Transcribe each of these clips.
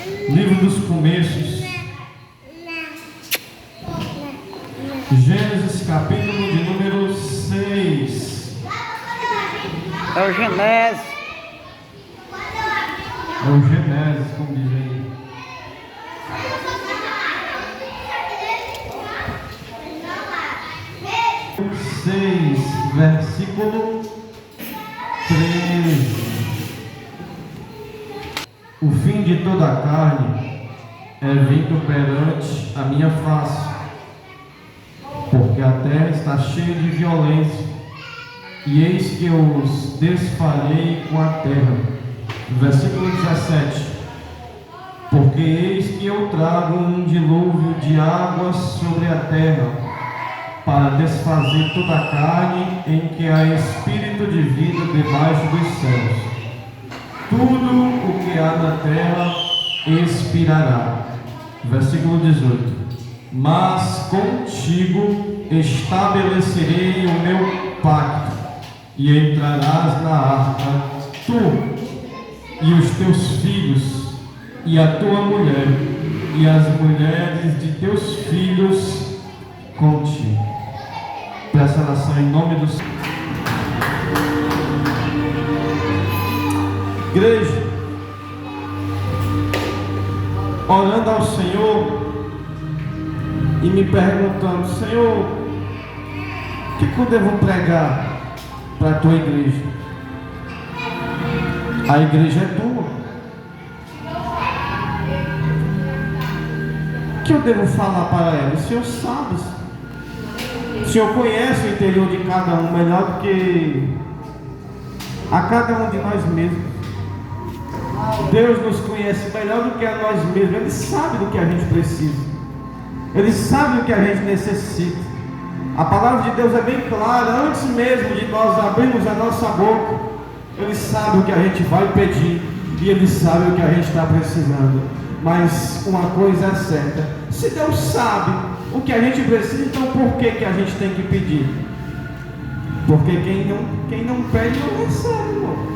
Livro dos Começos, Gênesis, capítulo de número 6. É o Genésio. É o Gênesis, como diz aí. Versículo 13. O fim de toda a carne é vindo perante a minha face, porque a terra está cheia de violência, e eis que eu os desfarei com a terra. Versículo 17. Porque eis que eu trago um dilúvio de águas sobre a terra, para desfazer toda a carne em que há espírito de vida debaixo dos céus. Tudo o que há na terra expirará. Versículo 18. Mas contigo estabelecerei o meu pacto, e entrarás na arca, tu e os teus filhos, e a tua mulher, e as mulheres de teus filhos contigo. Peço oração em nome do Senhor. Igreja, orando ao Senhor e me perguntando: Senhor, o que eu devo pregar para a tua igreja? A igreja é tua. O que eu devo falar para ela? O Senhor sabe. O Senhor conhece o interior de cada um melhor do que a cada um de nós mesmos. Deus nos conhece melhor do que a nós mesmos. Ele sabe do que a gente precisa. Ele sabe do que a gente necessita. A palavra de Deus é bem clara. Antes mesmo de nós abrirmos a nossa boca, Ele sabe o que a gente vai pedir, e Ele sabe o que a gente está precisando. Mas uma coisa é certa: se Deus sabe o que a gente precisa, então por que a gente tem que pedir? Porque quem não pede não recebe, irmão.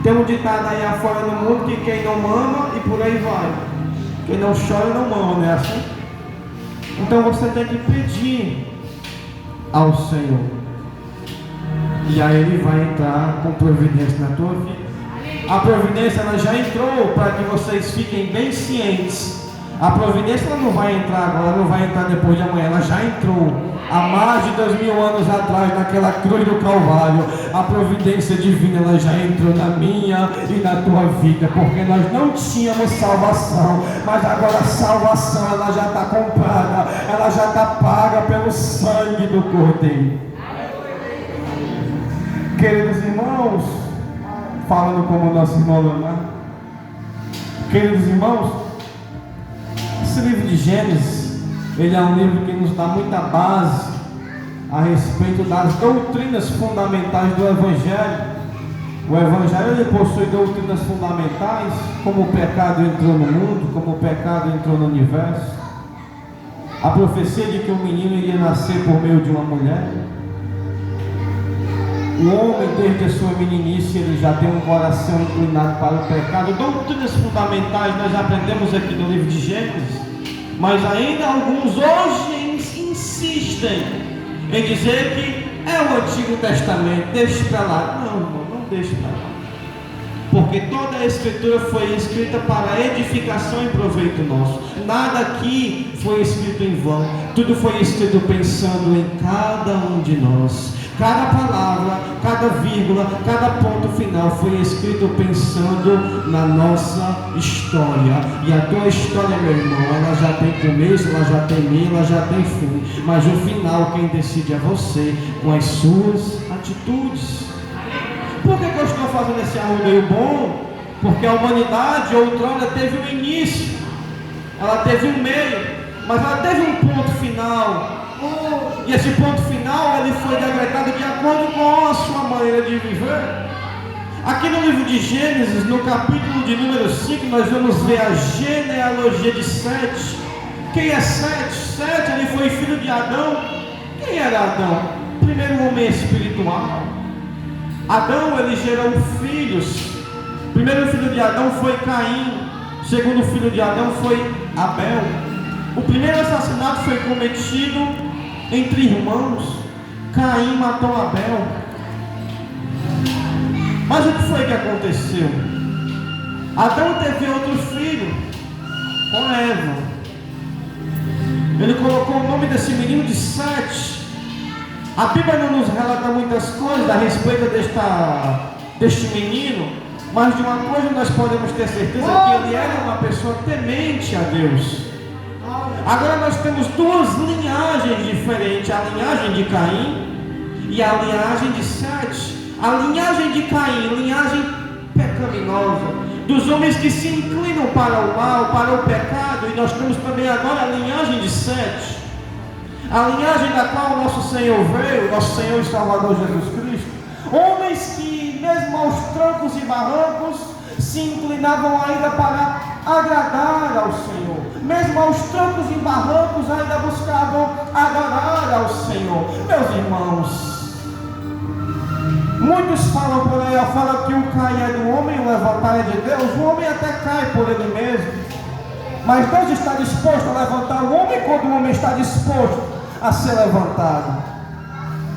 Tem um ditado aí afora no mundo que quem não mama, e por aí vai. Quem não chora não mama, não é assim? Então você tem que pedir ao Senhor, e aí Ele vai entrar com providência na tua vida. A providência ela já entrou, para que vocês fiquem bem cientes. A providência ela não vai entrar agora, não vai entrar depois de amanhã, ela já entrou há mais de 2000 anos atrás, naquela cruz do Calvário. A providência divina ela já entrou na minha e na tua vida, porque nós não tínhamos salvação, mas agora a salvação ela já está comprada, ela já está paga pelo sangue do Cordeiro. Queridos irmãos, falando como nosso irmão Leonardo, queridos irmãos, esse livro de Gênesis, ele é um livro que nos dá muita base a respeito das doutrinas fundamentais do Evangelho. O Evangelho ele possui doutrinas fundamentais, como o pecado entrou no mundo, como o pecado entrou no universo, a profecia de que o menino iria nascer por meio de uma mulher. O homem, desde a sua meninice, ele já tem um coração inclinado para o pecado. Doutrinas fundamentais nós aprendemos aqui no livro de Gênesis, mas ainda alguns hoje insistem em dizer que é o Antigo Testamento. Deixe para lá. Não, irmão, não deixe para lá. Porque toda a Escritura foi escrita para edificação e proveito nosso. Nada aqui foi escrito em vão. Tudo foi escrito pensando em cada um de nós. Cada palavra, cada vírgula, cada ponto final foi escrito pensando na nossa história. E a tua história, meu irmão, ela já tem começo, ela já tem meio, ela já tem fim. Mas o final quem decide é você, com as suas atitudes. Por que eu estou fazendo esse arrudeio bom? Porque a humanidade outrora teve um início, ela teve um meio, mas ela teve um ponto final. E esse ponto final ele foi decretado de acordo com a sua maneira de viver. Aqui no livro de Gênesis, no capítulo de número 5, nós vamos ver a genealogia de Sete. Quem é Sete? Sete ele foi filho de Adão. Quem era Adão? Primeiro homem espiritual. Adão ele gerou filhos. O primeiro filho de Adão foi Caim. O segundo filho de Adão foi Abel. O primeiro assassinato foi cometido entre irmãos. Caim matou Abel. Mas o que foi que aconteceu? Adão teve outro filho com Eva. Ele colocou o nome desse menino de Sete. A Bíblia não nos relata muitas coisas a respeito deste menino, mas de uma coisa nós podemos ter certeza, que ele era uma pessoa temente a Deus. Agora nós temos duas linhagens diferentes, a linhagem de Caim e a linhagem de Sete. A linhagem de Caim, linhagem pecaminosa, dos homens que se inclinam para o mal, para o pecado. E nós temos também agora a linhagem de Sete, a linhagem da qual o nosso Senhor veio, nosso Senhor e Salvador Jesus Cristo. Homens que mesmo aos trancos e barrancos se inclinavam ainda para agradar ao Senhor, mesmo aos trancos e barrancos ainda buscavam adorar ao Senhor. Meus irmãos, muitos falam por aí, falam que o cair é do homem e o levantar é de Deus. O homem até cai por ele mesmo, mas Deus está disposto a levantar o homem quando o homem está disposto a ser levantado.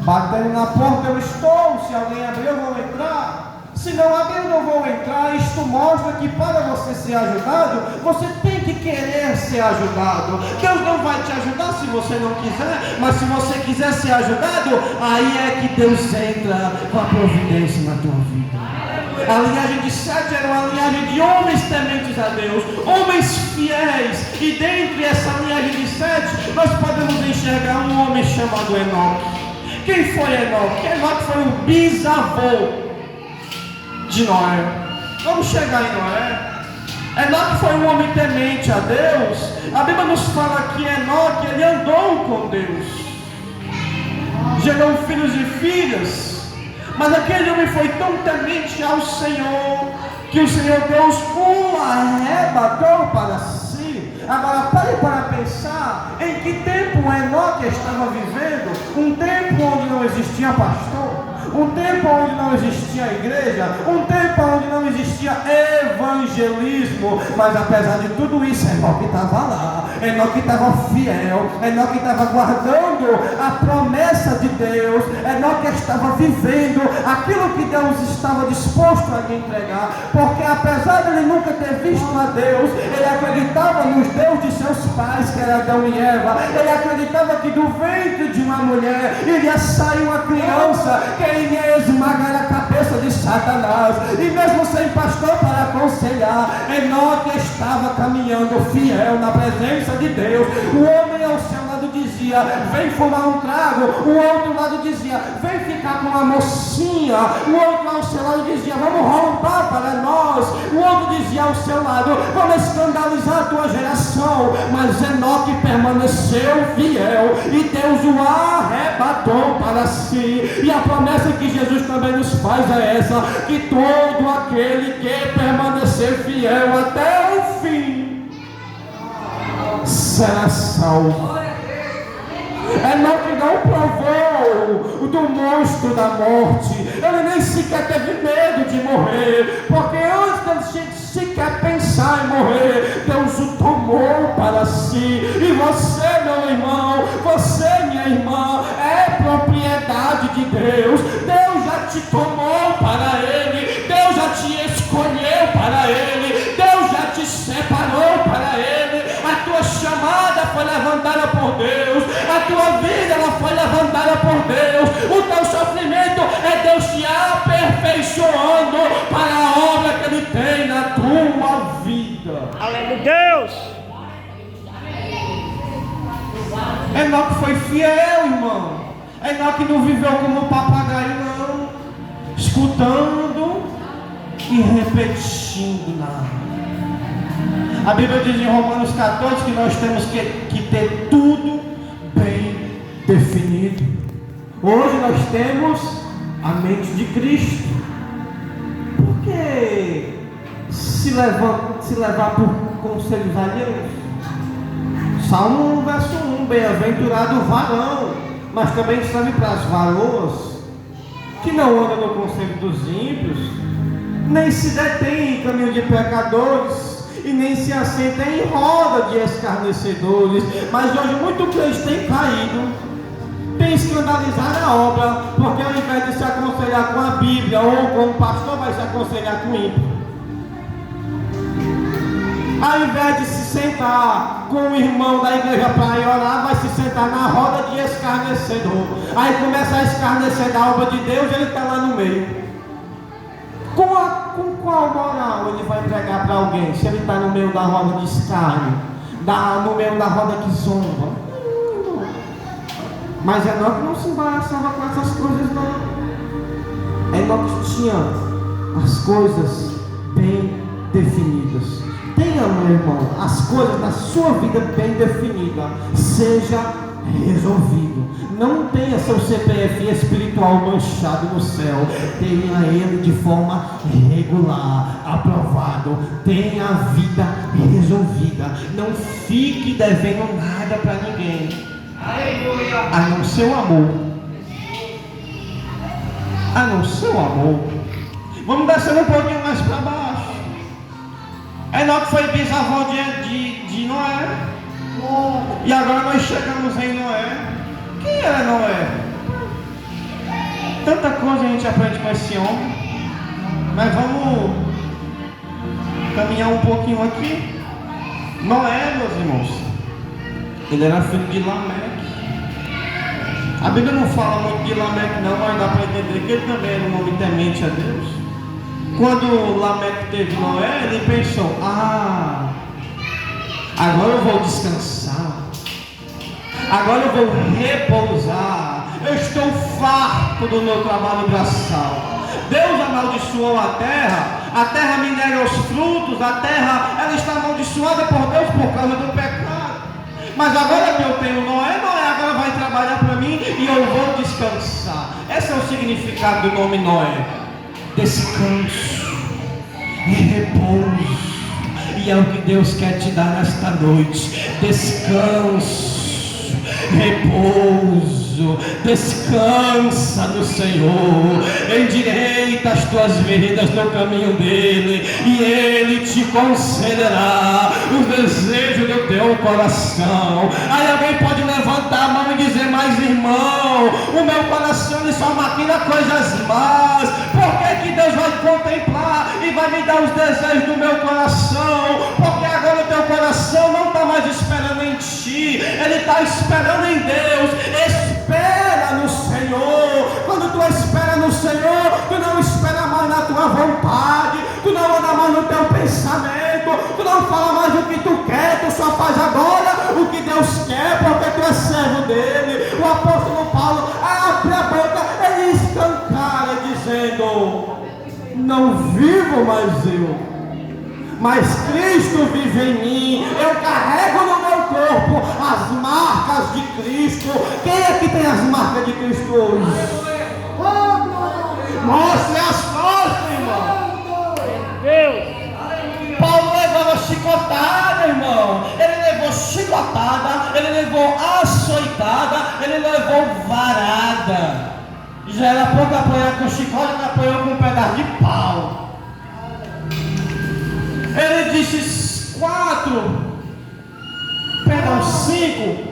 Batendo na porta eu estou, se alguém abrir eu vou entrar. Se não abrir eu não vou entrar. Isto mostra que para você ser ajudado, você tem que querer ser ajudado. Deus não vai te ajudar se você não quiser, mas se você quiser ser ajudado, aí é que Deus entra com a providência na tua vida. A linhagem de Sete era uma linhagem de homens tementes a Deus, homens fiéis. E dentre essa linhagem de Sete, nós podemos enxergar um homem chamado Enoque. Quem foi Enoque? Enoque foi o bisavô de Noé. Vamos chegar em Noé. Enoque foi um homem temente a Deus. A Bíblia nos fala que Enoque, ele andou com Deus, gerou filhos e filhas. Mas aquele homem foi tão temente ao Senhor que o Senhor Deus o arrebatou para si. Agora pare para pensar em que tempo Enoque estava vivendo. Um tempo onde não existia pastor, um tempo onde não existia igreja, um tempo onde não existia evangelismo. Mas apesar de tudo isso, Enoque estava lá, Enoque estava fiel, Enoque estava guardando a promessa de Deus, Enoque estava vivendo aquilo que Deus estava disposto a lhe entregar. Porque apesar de ele nunca ter visto a Deus, ele acreditava nos Deus de seus pais, que era Adão e Eva. Ele acreditava que do ventre de uma mulher iria sair uma criança que iria esmagar a cabeça de Satanás. E mesmo sem pastor para aconselhar, Enoque estava caminhando fiel na presença de Deus. O homem ao seu lado dizia: vem fumar um trago. O outro lado dizia: vem ficar com uma mocinha. O outro ao seu lado dizia: vamos roubar para nós. O outro dizia ao seu lado: vamos escandalizar a tua geração. Mas Enoque permaneceu fiel e Deus o arrebatou para si. E a promessa que Jesus também nos faz é essa: que todo aquele que permanecer fiel até o fim será salvo. Enoque não provou do monstro da morte. Ele nem sequer teve medo de morrer, porque antes de sequer pensar em morrer, Deus o tomou para si. E você, meu irmão, você, minha irmã, é propriedade de Deus. Deus já te tomou para Ele, Deus já te escolheu para Ele, Deus já te separou para Ele. A tua chamada foi levantada por Deus, a tua vida ela foi levantada por Deus. O teu sofrimento é Deus te aperfeiçoando para a obra que Ele tem na tua vida. Aleluia, Deus. Enoque foi fiel, irmão. Enoque não viveu como um papagaio, não, escutando e repetindo nada. A Bíblia diz em Romanos 14 que nós temos que ter tudo bem definido. Hoje nós temos a mente de Cristo. Por que se levar por conselhos alheios? Salmo 1, verso 1: bem-aventurado o varão, mas também serve para as varoas, que não andam no conselho dos ímpios, nem se detém em caminho de pecadores, e nem se assenta em roda de escarnecedores. Mas hoje muito crente tem caído, tem escandalizado a obra, porque ao invés de se aconselhar com a Bíblia ou com o pastor, vai se aconselhar com o ímpio. Ao invés de se sentar com o irmão da igreja para ir orar, vai se sentar na roda de escarnecedor. Aí começa a escarnecer da obra de Deus e ele está lá no meio. Com qual moral ele vai pregar para alguém se ele está no meio da roda de escárnio, no meio da roda que zomba? Mas Enoque não se embaraçava com essas coisas, não. Enoque tinha as coisas bem definidas. Tenha, meu irmão, as coisas na sua vida bem definidas. Seja resolvido. Não tenha seu CPF espiritual manchado no céu. Tenha ele de forma regular, aprovado. Tenha a vida resolvida. Não fique devendo nada para ninguém, a não ser o amor. A não ser o amor. Vamos descer um pouquinho mais para baixo. Enoque foi bisavô de Noé. E agora nós chegamos em Noé. Quem era Noé? Tanta coisa a gente aprende com esse homem. Mas vamos caminhar um pouquinho aqui. Noé, meus irmãos, ele era filho de Lameque. A Bíblia não fala muito de Lameque não, mas dá para entender que ele também era um homem temente a Deus. Quando Lameque teve Noé, ele pensou: agora eu vou descansar, agora eu vou repousar, eu estou farto do meu trabalho braçal. Deus amaldiçoou a terra minera os frutos, a terra ela está amaldiçoada por Deus por causa do pecado. Mas agora que eu tenho Noé agora vai trabalhar para mim e eu vou descansar. Esse é o significado do nome Noé: descanso e repouso. E é o que Deus quer te dar nesta noite: descanso, repouso. Descansa no Senhor, endireita as tuas veredas no caminho dele, e ele te concederá os desejos do teu coração. Aí alguém pode levantar a mão e dizer: mas irmão, o meu coração ele só maquina coisas más. Por que Deus vai contemplar e vai me dar os desejos do meu coração? Porque agora o teu coração não está mais esperando em ti, ele está esperando em Deus. Espera no Senhor. Quando tu espera no Senhor, tu não espera mais na tua vontade, tu não anda mais no teu pensamento, tu não fala mais o que tu quer, tu só faz agora o que Deus quer, porque tu és servo dele. O apóstolo Paulo abre a boca, ele escancara dizendo: não vivo mais eu, mas Cristo vive em mim. Eu carrego no meu corpo as marcas de Cristo. Quem é que tem as marcas de Cristo hoje? Mostre as costas, irmão. Deus. Paulo levava chicotada, irmão. Ele levou chicotada, ele levou açoitada, ele levou varada. Já era pouco apanhar com chicote, ele apanhou com um pedaço de pau. Ele disse 5